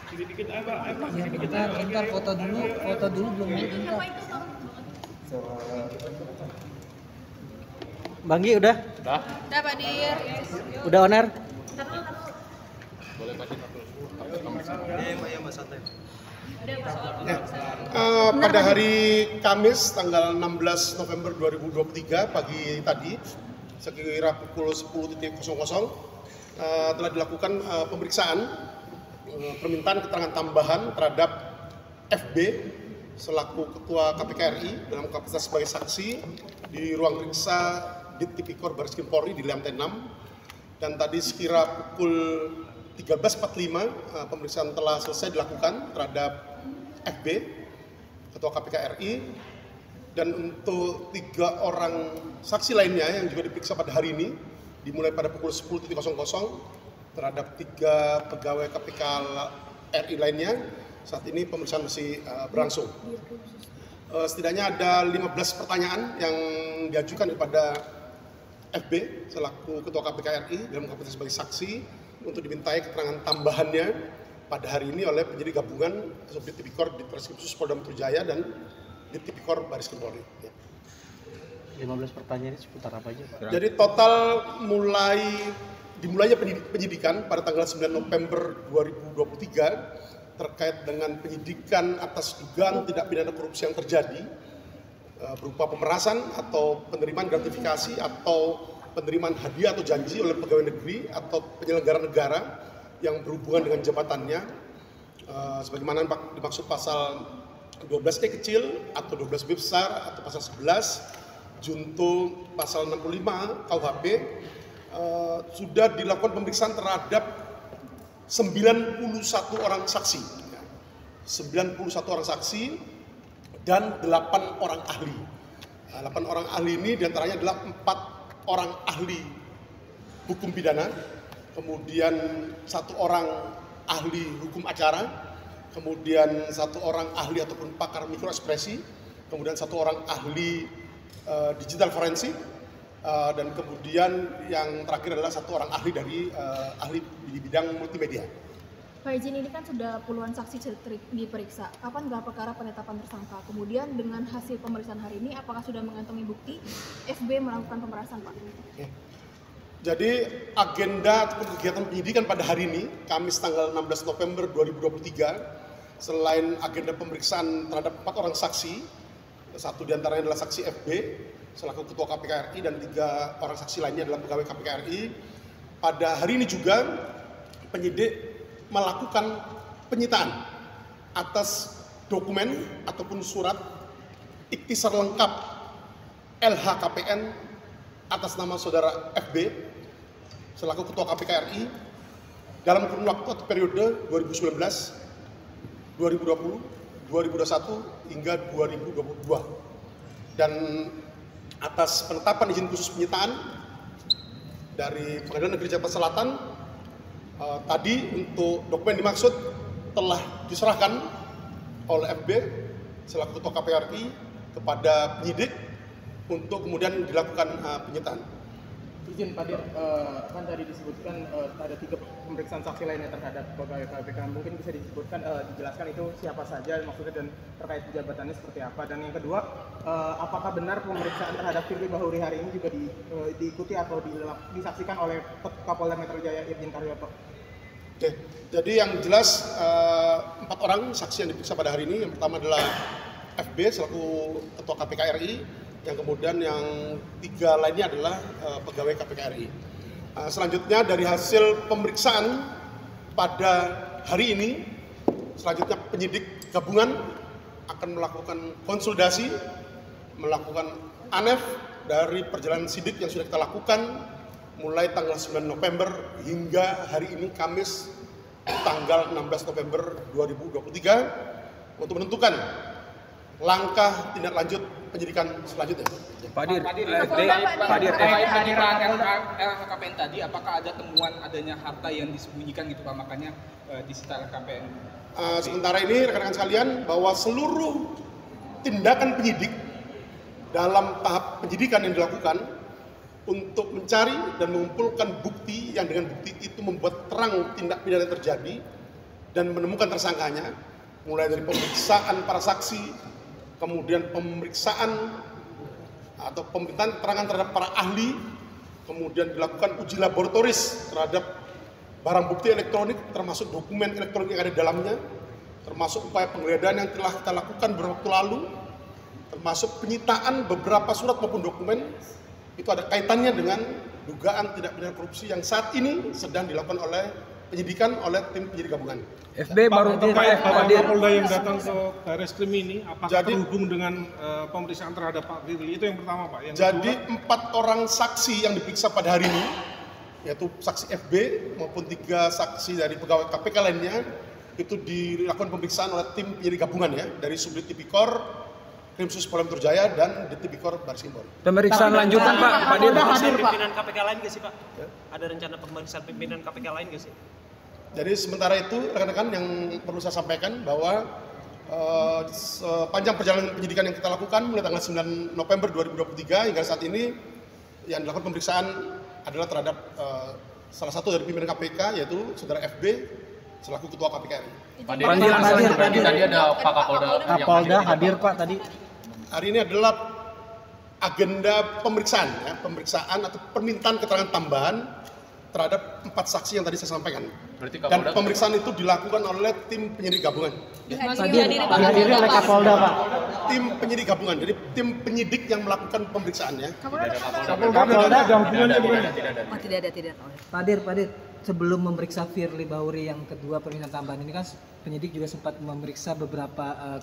Dikit-dikit apa? Ya, bentar foto dulu belum bentar. Bang Gi udah? Udah Pak Dir. Udah on air? Boleh kasih pada hari Kamis tanggal 16 November 2023 pagi tadi sekira pukul 10.00 telah dilakukan pemeriksaan permintaan keterangan tambahan terhadap FB selaku Ketua KPK RI dalam kapasitas sebagai saksi di ruang periksa Dit Tipikor Baris Krim Polri di lantai 6, dan tadi sekira pukul 13.45 pemeriksaan telah selesai dilakukan terhadap FB Ketua KPK RI, dan untuk 3 orang saksi lainnya yang juga diperiksa pada hari ini dimulai pada pukul 10.00 terhadap 3 pegawai KPK RI lainnya. Saat ini pemeriksaan masih berlangsung. Setidaknya ada 15 pertanyaan yang diajukan kepada FB selaku Ketua KPK RI dalam kapasitas sebagai saksi untuk dimintai keterangan tambahannya pada hari ini oleh penyidik gabungan Subdit Tipikor di Treskrim Khusus Polda Metro Jaya dan Dit Tipikor Baris Krim Polri. 15 pertanyaan ini seputar apa aja, Pak? Jadi total dimulainya penyidikan pada tanggal 9 November 2023 terkait dengan penyidikan atas dugaan tindak pidana korupsi yang terjadi berupa pemerasan atau penerimaan gratifikasi atau penerimaan hadiah atau janji oleh pegawai negeri atau penyelenggara negara yang berhubungan dengan jabatannya, sebagaimana dimaksud pasal 12E kecil atau 12B besar atau pasal 11 junto pasal 65 KUHP. Sudah dilakukan pemeriksaan terhadap 91 orang saksi, 91 orang saksi dan 8 orang ahli. 8 orang ahli ini diantaranya adalah 4 orang ahli hukum pidana, kemudian 1 orang ahli hukum acara, kemudian 1 orang ahli ataupun pakar mikroekspresi, kemudian 1 orang ahli digital forensik, dan kemudian yang terakhir adalah 1 orang ahli dari ahli di bidang multimedia. Pak Izin, ini kan sudah puluhan saksi diperiksa. Kapan gelar perkara penetapan tersangka? Kemudian dengan hasil pemeriksaan hari ini, apakah sudah mengantongi bukti FB melakukan pemerasan, Pak? Jadi agenda ataupun kegiatan penyidikan pada hari ini, Kamis tanggal 16 November 2023, selain agenda pemeriksaan terhadap 4 orang saksi, 1 diantaranya adalah saksi FB selaku Ketua KPK RI dan 3 orang saksi lainnya adalah pegawai KPK RI. Pada hari ini juga penyidik melakukan penyitaan atas dokumen ataupun surat ikhtisar lengkap LHKPN atas nama saudara FB selaku Ketua KPK RI dalam kurun waktu atau periode 2019, 2020, 2021 hingga 2022. Dan atas penetapan izin khusus penyitaan dari Pengadilan Negeri Jakarta Selatan, tadi untuk dokumen dimaksud telah diserahkan oleh FB selaku Ketua KPK RI kepada penyidik untuk kemudian dilakukan penyitaan. Izin Pak Dir, kan tadi disebutkan ada 3 pemeriksaan saksi lainnya terhadap pegawai KPK. Mungkin bisa disebutkan, dijelaskan itu siapa saja maksudnya dan terkait jabatannya seperti apa. Dan yang kedua, apakah benar pemeriksaan terhadap Firly Bahuri hari ini juga diikuti atau disaksikan oleh Kapolda Metro Jaya Irjen Karyoto? Oke, jadi yang jelas 4 orang saksi yang diperiksa pada hari ini. Yang pertama adalah FB selaku Ketua KPK RI, yang kemudian yang 3 lainnya adalah pegawai KPK RI. Selanjutnya dari hasil pemeriksaan pada hari ini, selanjutnya penyidik gabungan akan melakukan konsolidasi, melakukan ANEF dari perjalanan sidik yang sudah kita lakukan mulai tanggal 9 November hingga hari ini Kamis tanggal 16 November 2023 untuk menentukan langkah tindak lanjut penyidikan selanjutnya. Pak Dir, LHKPN tadi, apakah ada temuan adanya harta yang disembunyikan gitu Pak, makanya disita LHKPN? Sementara ini rekan-rekan sekalian bahwa seluruh tindakan penyidik dalam tahap penyidikan yang dilakukan untuk mencari dan mengumpulkan bukti yang dengan bukti itu membuat terang tindak pidana terjadi dan menemukan tersangkanya, mulai dari pemeriksaan para saksi, kemudian pemeriksaan atau pemerintahan keterangan terhadap para ahli, kemudian dilakukan uji laboratoris terhadap barang bukti elektronik termasuk dokumen elektronik yang ada di dalamnya, termasuk upaya penggeledahan yang telah kita lakukan beberapa waktu lalu, termasuk penyitaan beberapa surat maupun dokumen. Itu ada kaitannya dengan dugaan tindak pidana korupsi yang saat ini sedang dilakukan oleh penyidikan oleh tim penyidik gabungan. FB baru Terkait Bapak hadir. Kapolda yang datang ke Barreskrim ini, apakah Jadi- terhubung dengan pemeriksaan terhadap Pak Firly? Itu yang pertama, Pak. Yang Jadi kedua, 4 orang saksi yang diperiksa pada hari ini, yaitu saksi FB maupun 3 saksi dari pegawai KPK lainnya, itu dilakukan pemeriksaan oleh tim penyidik gabungan ya, dari Subdit Tipikor, Krimsus Polda Metro Jaya, dan Ditipikor Barreskrim Polri. Pemeriksaan lanjutan Pak, hadir. Pimpinan KPK lain nggak sih Pak? Ya. Ada rencana pemeriksaan pimpinan KPK lain nggak sih? Jadi sementara itu rekan-rekan yang perlu saya sampaikan bahwa sepanjang perjalanan penyidikan yang kita lakukan mulai tanggal 9 November 2023 hingga saat ini yang dilakukan pemeriksaan adalah terhadap salah satu dari pimpinan KPK yaitu Saudara FB selaku Ketua KPK RI. Panggilan hadir. Tadi ada Pak Kapolda yang Kapolda hadir Pak tadi. Hari ini adalah agenda pemeriksaan, ya, pemeriksaan atau permintaan keterangan tambahan terhadap 4 saksi yang tadi saya sampaikan. Berarti Dan Kapolda pemeriksaan itu dilakukan oleh tim penyidik gabungan. Dihadiri oleh Kapolda Pak. Tim penyidik gabungan, jadi tim penyidik yang melakukan pemeriksaannya. Kapolda ada hubungannya dengan Oh, tidak ada. Pak Dir, sebelum memeriksa Firly Bahuri yang kedua permintaan tambahan ini kan penyidik juga sempat memeriksa beberapa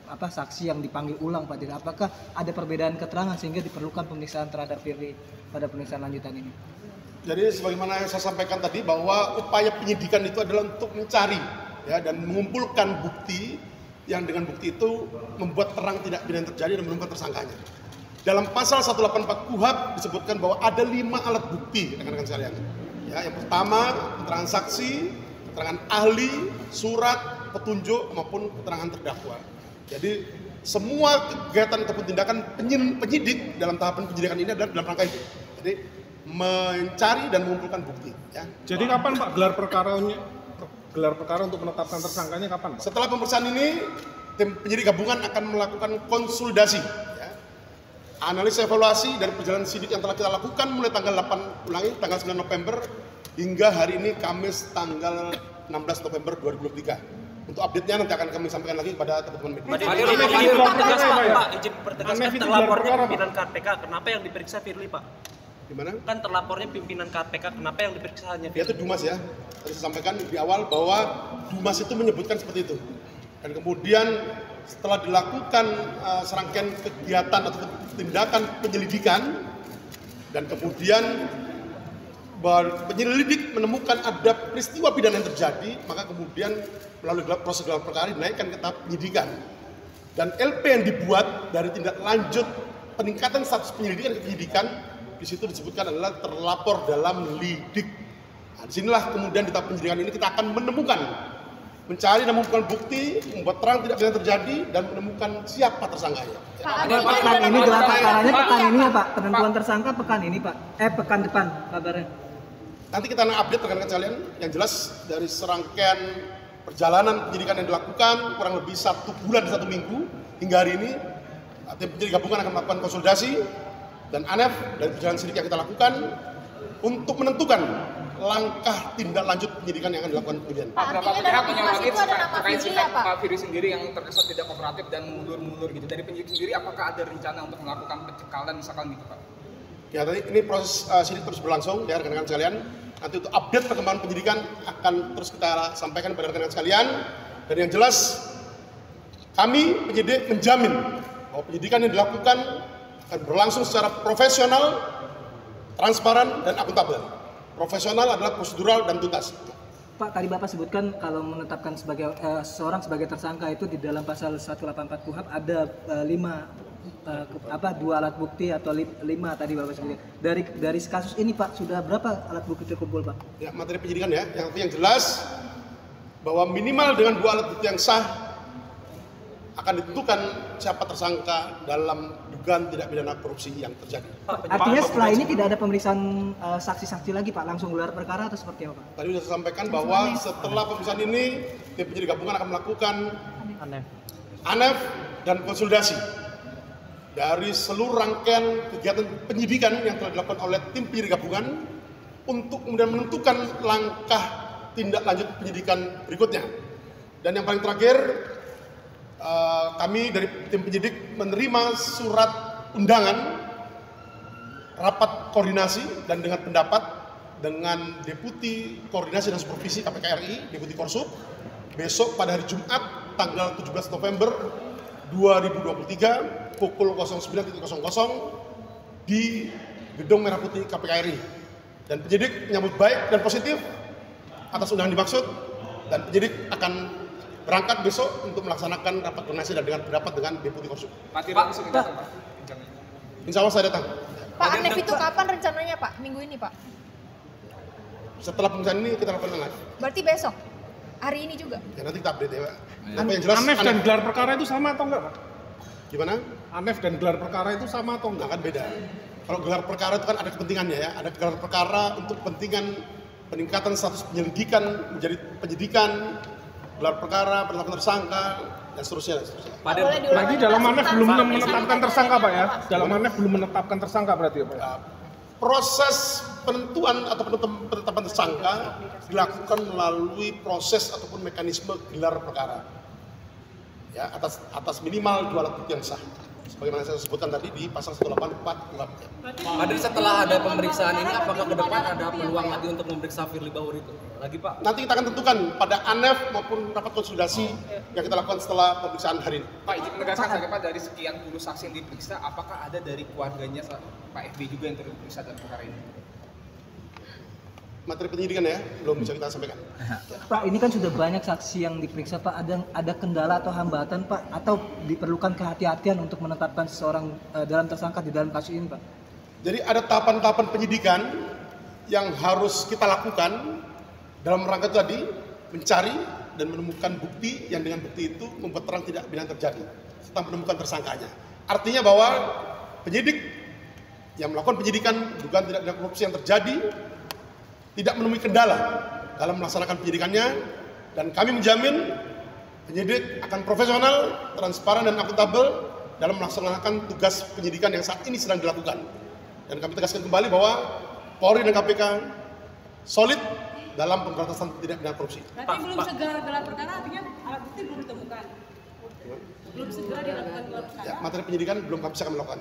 saksi yang dipanggil ulang Pak Dir. Apakah ada perbedaan keterangan sehingga diperlukan pemeriksaan terhadap Firly pada pemeriksaan lanjutan ini? Jadi sebagaimana yang saya sampaikan tadi bahwa upaya penyidikan itu adalah untuk mencari ya dan mengumpulkan bukti yang dengan bukti itu membuat terang tindak pidana terjadi dan menemukan tersangkanya. Dalam pasal 184 KUHP disebutkan bahwa ada 5 alat bukti rekan-rekan sekalian. Ya, yang pertama keterangan saksi, keterangan ahli, surat, petunjuk maupun keterangan terdakwa. Jadi semua kegiatan ataupun tindakan penyidik dalam tahapan penyidikan ini adalah dalam rangka itu. Jadi mencari dan mengumpulkan bukti. Ya. Jadi kapan Pak gelar perkara untuk menetapkan tersangkanya kapan Pak? Setelah pemeriksaan ini, tim penyidik gabungan akan melakukan konsolidasi, ya, analisa evaluasi dari perjalanan sidik yang telah kita lakukan mulai tanggal 9 November hingga hari ini Kamis tanggal 16 November 2023. Untuk update-nya nanti akan kami sampaikan lagi kepada teman-teman media. Pak, izin pertegas kan terlapornya pimpinan KPK, kenapa yang diperiksa Firly Pak? Gimana? Kan terlapornya pimpinan KPK, kenapa yang diperiksa hanya Firly? Yaitu Dumas ya. Tadi saya sampaikan di awal bahwa Dumas itu menyebutkan seperti itu. Dan kemudian setelah dilakukan serangkaian kegiatan atau tindakan penyelidikan dan kemudian penyelidik menemukan ada peristiwa pidana yang terjadi, maka kemudian melalui proses gelar perkara dinaikkan ke tahap penyidikan. Dan LP yang dibuat dari tindak lanjut peningkatan status penyelidikan ke penyidikan, di situ disebutkan adalah terlapor dalam lidik. Nah, disinilah kemudian di tahap penyidikan ini kita akan mencari dan mengumpulkan bukti, membuat terang tidak pidana terjadi dan menemukan siapa tersangkanya. Pekan ini gelar perkaranya pekan ini ya Pak. Penentuan tersangka pekan ini Pak. Pekan depan kabarnya. Nanti kita akan update rekan-rekan sekalian. Yang jelas dari serangkaian perjalanan penyidikan yang dilakukan kurang lebih 1 bulan 1 minggu hingga hari ini, tim penyidik gabungan akan melakukan konsolidasi dan ANEF dari perjalanan sidik yang kita lakukan untuk menentukan langkah tindak lanjut penyidikan yang akan dilakukan kemudian. Pak, berapa pihak menyoroti terkait sikap Pak? Pak Firly sendiri yang terkesan tidak kooperatif dan mundur-mundur gitu. Dari penyidik sendiri, apakah ada rencana untuk melakukan pencekalan misalkan gitu Pak? Ya, tadi ini proses sidik terus berlangsung ya rekan-rekan sekalian. Nanti untuk update perkembangan penyidikan akan terus kita sampaikan kepada rekan-rekan sekalian. Dan yang jelas kami penyidik menjamin bahwa penyidikan yang dilakukan akan berlangsung secara profesional, transparan dan akuntabel. Profesional adalah prosedural dan tuntas. Pak, tadi Bapak sebutkan kalau menetapkan sebagai seorang sebagai tersangka itu di dalam pasal 184 KUHP ada 2 alat bukti atau 5 tadi Bapak sebutkan. Dari kasus ini Pak, sudah berapa alat bukti terkumpul Pak? Ya, materi penyidikan ya. Yang jelas bahwa minimal dengan 2 alat bukti yang sah akan ditentukan siapa tersangka dalam dugaan tindak pidana korupsi yang terjadi. Artinya setelah ini tidak ada pemeriksaan saksi-saksi lagi Pak, langsung gelar perkara atau seperti apa Pak? Tadi sudah saya sampaikan bahwa setelah pemeriksaan ini, tim penyidik gabungan akan melakukan ANEF dan konsolidasi dari seluruh rangkaian kegiatan penyidikan yang telah dilakukan oleh tim penyidik gabungan untuk kemudian menentukan langkah tindak lanjut penyidikan berikutnya. Dan yang paling terakhir, kami dari tim penyidik menerima surat undangan rapat koordinasi dan dengan pendapat dengan Deputi Koordinasi dan Supervisi KPK RI, Deputi Korsub, besok pada hari Jumat tanggal 17 November 2023 pukul 09.00 di Gedung Merah Putih KPK RI. Dan penyidik menyambut baik dan positif atas undangan dimaksud, dan penyidik akan berangkat besok untuk melaksanakan rapat koordinasi dan dengan pendapat dengan Deputi Korsub. Pak Tira langsung datang, Pak. Insya Allah saya datang. Pak, ANEF itu kapan rencananya Pak? Minggu ini Pak? Setelah pemeriksaan ini kita lakukan ANEF. Berarti besok? Hari ini juga? Ya nanti kita update ya Pak. Apa yang jelas ANEF dan gelar perkara itu sama atau enggak Pak? Gimana? ANEF dan gelar perkara itu sama atau enggak? Kan beda. Kalau gelar perkara itu kan ada kepentingannya ya. Ada gelar perkara untuk kepentingan peningkatan status penyelidikan menjadi penyidikan, gelar perkara, penetapan tersangka, dan seterusnya. Berarti dalam ANEF belum menetapkan tersangka Pak ya? Dalam ANEF belum menetapkan tersangka berarti ya Pak? Proses penentuan atau penetapan tersangka dilakukan melalui proses ataupun mekanisme gelar perkara. Ya, atas minimal 2 alat bukti yang sah. Sebagaimana saya sebutkan tadi di pasal 184 UHP. Pak Dir, setelah ada pemeriksaan ini, apakah ke depan ada peluang lagi untuk memeriksa Firly Bahuri itu? Lagi Pak? Nanti kita akan tentukan pada ANEF maupun rapat konsolidasi yang kita lakukan setelah pemeriksaan hari ini. Pak, izin menegaskan saja Pak, dari sekian puluh saksi yang diperiksa, apakah ada dari keluarganya Pak FB juga yang terperiksa dalam perkara ini? Materi penyidikan ya, belum bisa kita sampaikan. Pak, ini kan sudah banyak saksi yang diperiksa Pak. Ada kendala atau hambatan Pak? Atau diperlukan kehati-hatian untuk menetapkan seseorang dalam tersangka di dalam kasus ini Pak? Jadi ada tahapan-tahapan penyidikan yang harus kita lakukan dalam rangka tadi mencari dan menemukan bukti yang dengan bukti itu membuat terang tidak pidana terjadi serta menemukan tersangkanya. Artinya bahwa penyidik yang melakukan penyidikan dugaan tindak pidana korupsi yang terjadi tidak menemui kendala dalam melaksanakan penyidikannya, dan kami menjamin penyidik akan profesional, transparan, dan akuntabel dalam melaksanakan tugas penyidikan yang saat ini sedang dilakukan. Dan kami tegaskan kembali bahwa Polri dan KPK solid dalam pemberantasan tindak pidana korupsi. Berarti belum segera gelar perkara, artinya alat bukti belum ditemukan. Belum segera dilakukan gelar perkara. Ya, materi penyidikan belum bisa kami lakukan.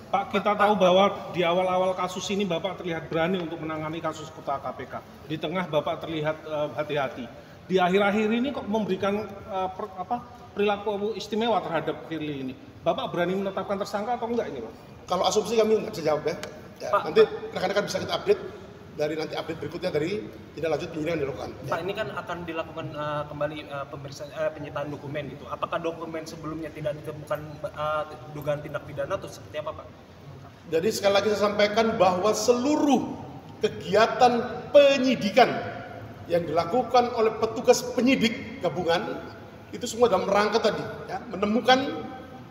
Pak, kita tahu bahwa di awal-awal kasus ini Bapak terlihat berani untuk menangani kasus kota KPK. Di tengah Bapak terlihat hati-hati. Di akhir-akhir ini kok memberikan perilaku istimewa terhadap Firly ini. Bapak berani menetapkan tersangka atau enggak ini Pak? Kalau asumsi kami nggak bisa jawab ya. Nanti rekan-rekan bisa kita update dari nanti update berikutnya dari tindak lanjut penyidikan yang dilakukan. Pak, ini kan akan dilakukan kembali pemeriksaan penyitaan dokumen gitu. Apakah dokumen sebelumnya tidak ditemukan dugaan tindak pidana atau seperti apa Pak? Jadi sekali lagi saya sampaikan bahwa seluruh kegiatan penyidikan yang dilakukan oleh petugas penyidik gabungan itu semua dalam rangka tadi ya, menemukan,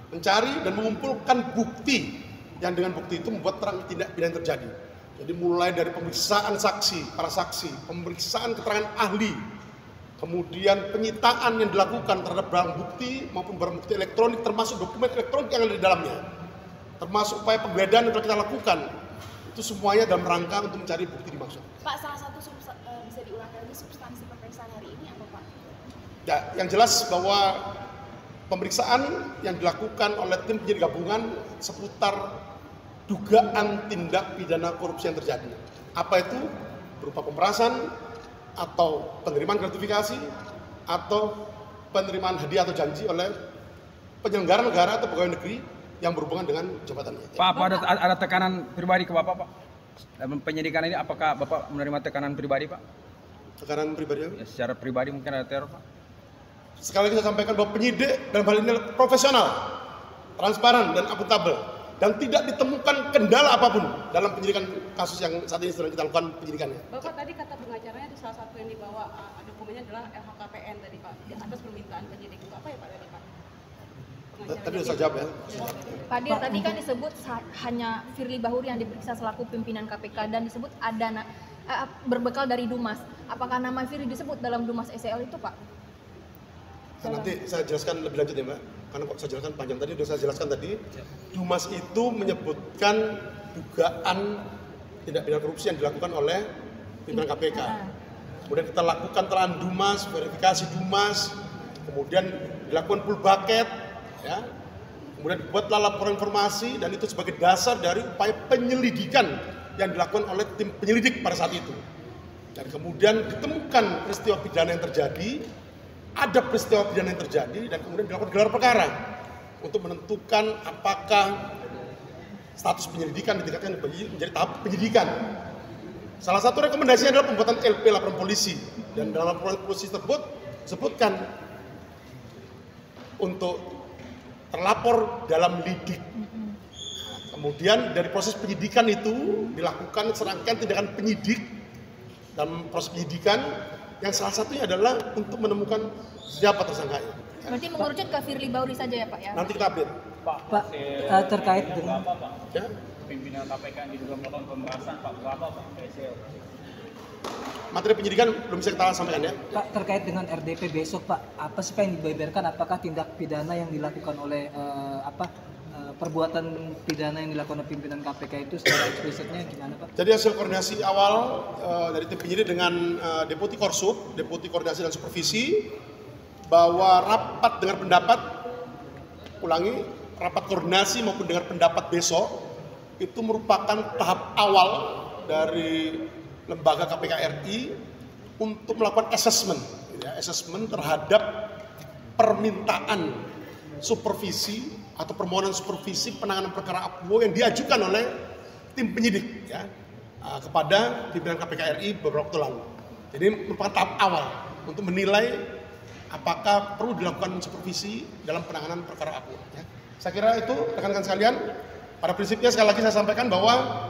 mencari dan mengumpulkan bukti yang dengan bukti itu membuat terang tindak pidana terjadi. Jadi mulai dari pemeriksaan saksi, para saksi, pemeriksaan keterangan ahli, kemudian penyitaan yang dilakukan terhadap barang bukti maupun barang bukti elektronik termasuk dokumen elektronik yang ada di dalamnya, termasuk upaya penggeledahan yang telah kita lakukan, itu semuanya dalam rangka untuk mencari bukti dimaksud. Pak, salah satu bisa diulang lagi substansi pemeriksaan hari ini apa Pak? Ya, yang jelas bahwa pemeriksaan yang dilakukan oleh tim penyidik gabungan seputar dugaan tindak pidana korupsi yang terjadi. Apa itu? Berupa pemerasan, atau penerimaan gratifikasi, atau penerimaan hadiah atau janji oleh penyelenggara negara atau pegawai negeri yang berhubungan dengan jabatannya. Pak, apa ada tekanan pribadi ke Bapak Pak? Dalam penyidikan ini apakah Bapak menerima tekanan pribadi Pak? Tekanan pribadi? Ya, secara pribadi mungkin ada teror Pak? Sekali lagi saya sampaikan bahwa penyidik dalam hal ini profesional, transparan, dan akuntabel. Dan tidak ditemukan kendala apapun dalam penyidikan kasus yang saat ini sedang kita lakukan penyidikannya. Bapak tadi kata pengacaranya itu salah satu yang dibawa dokumennya adalah LHKPN tadi Pak, di atas permintaan penyidik itu apa ya Pak tadi Pak? Tadi sudah saya jawab ya. Pak Dir, tadi kan disebut hanya Firly Bahuri yang diperiksa selaku pimpinan KPK dan disebut ada berbekal dari Dumas. Apakah nama Firly disebut dalam Dumas SEL itu, Pak? Nah, nanti saya jelaskan lebih lanjut ya Mbak, karena kok saya jelaskan panjang tadi, sudah saya jelaskan tadi. Dumas itu menyebutkan dugaan tindak pidana korupsi yang dilakukan oleh pimpinan KPK. Kemudian kita lakukan telahan Dumas, verifikasi Dumas, kemudian dilakukan full bucket, ya. Kemudian dibuatlah laporan informasi dan itu sebagai dasar dari upaya penyelidikan yang dilakukan oleh tim penyelidik pada saat itu. Dan kemudian ditemukan peristiwa pidana yang terjadi, ada peristiwa pidana yang terjadi dan kemudian dilakukan gelar perkara untuk menentukan apakah status penyelidikan ditingkatkan menjadi tahap penyidikan. Salah satu rekomendasinya adalah pembuatan LP laporan polisi dan dalam laporan polisi tersebut disebutkan untuk terlapor dalam lidik. Kemudian dari proses penyidikan itu dilakukan serangkaian tindakan penyidik dalam proses penyidikan yang salah satunya adalah untuk menemukan siapa tersangkanya. Berarti mengerucut ke Firly Bahuri saja ya Pak ya? Nanti kita update. Pak, terkait dengan Ya? Pimpinan KPK yang diduga melakukan pemerasan Pak berapa Pak? Materi penyidikan belum bisa kita sampaikan ya. Pak, terkait dengan RDP besok Pak, apa sih Pak yang dibeberkan? Apakah tindak pidana yang dilakukan oleh perbuatan pidana yang dilakukan oleh pimpinan KPK itu secara eksplisitnya gimana Pak? Jadi hasil koordinasi awal dari tim penyidik dengan Deputi Korsub, Deputi Koordinasi dan Supervisi, bahwa rapat dengar pendapat, ulangi, rapat koordinasi maupun dengar pendapat besok itu merupakan tahap awal dari lembaga KPK RI untuk melakukan assessment, ya, assessment terhadap permintaan supervisi atau permohonan supervisi penanganan perkara APBO yang diajukan oleh tim penyidik ya, kepada pimpinan KPK RI beberapa waktu lalu. Jadi merupakan tahap awal untuk menilai apakah perlu dilakukan supervisi dalam penanganan perkara APBO. Ya. Saya kira itu rekan-rekan sekalian. Pada prinsipnya sekali lagi saya sampaikan bahwa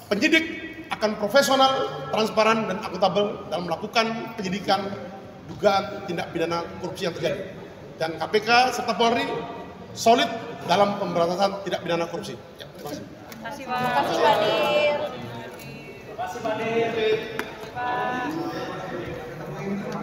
penyidik akan profesional, transparan, dan akuntabel dalam melakukan penyidikan dugaan tindak pidana korupsi yang terjadi. Dan KPK serta Polri solid dalam pemberantasan tindak pidana korupsi. Ya, terima kasih. Terima kasih Pak. Terima kasih Pak Dir. Terima kasih Pak Dir.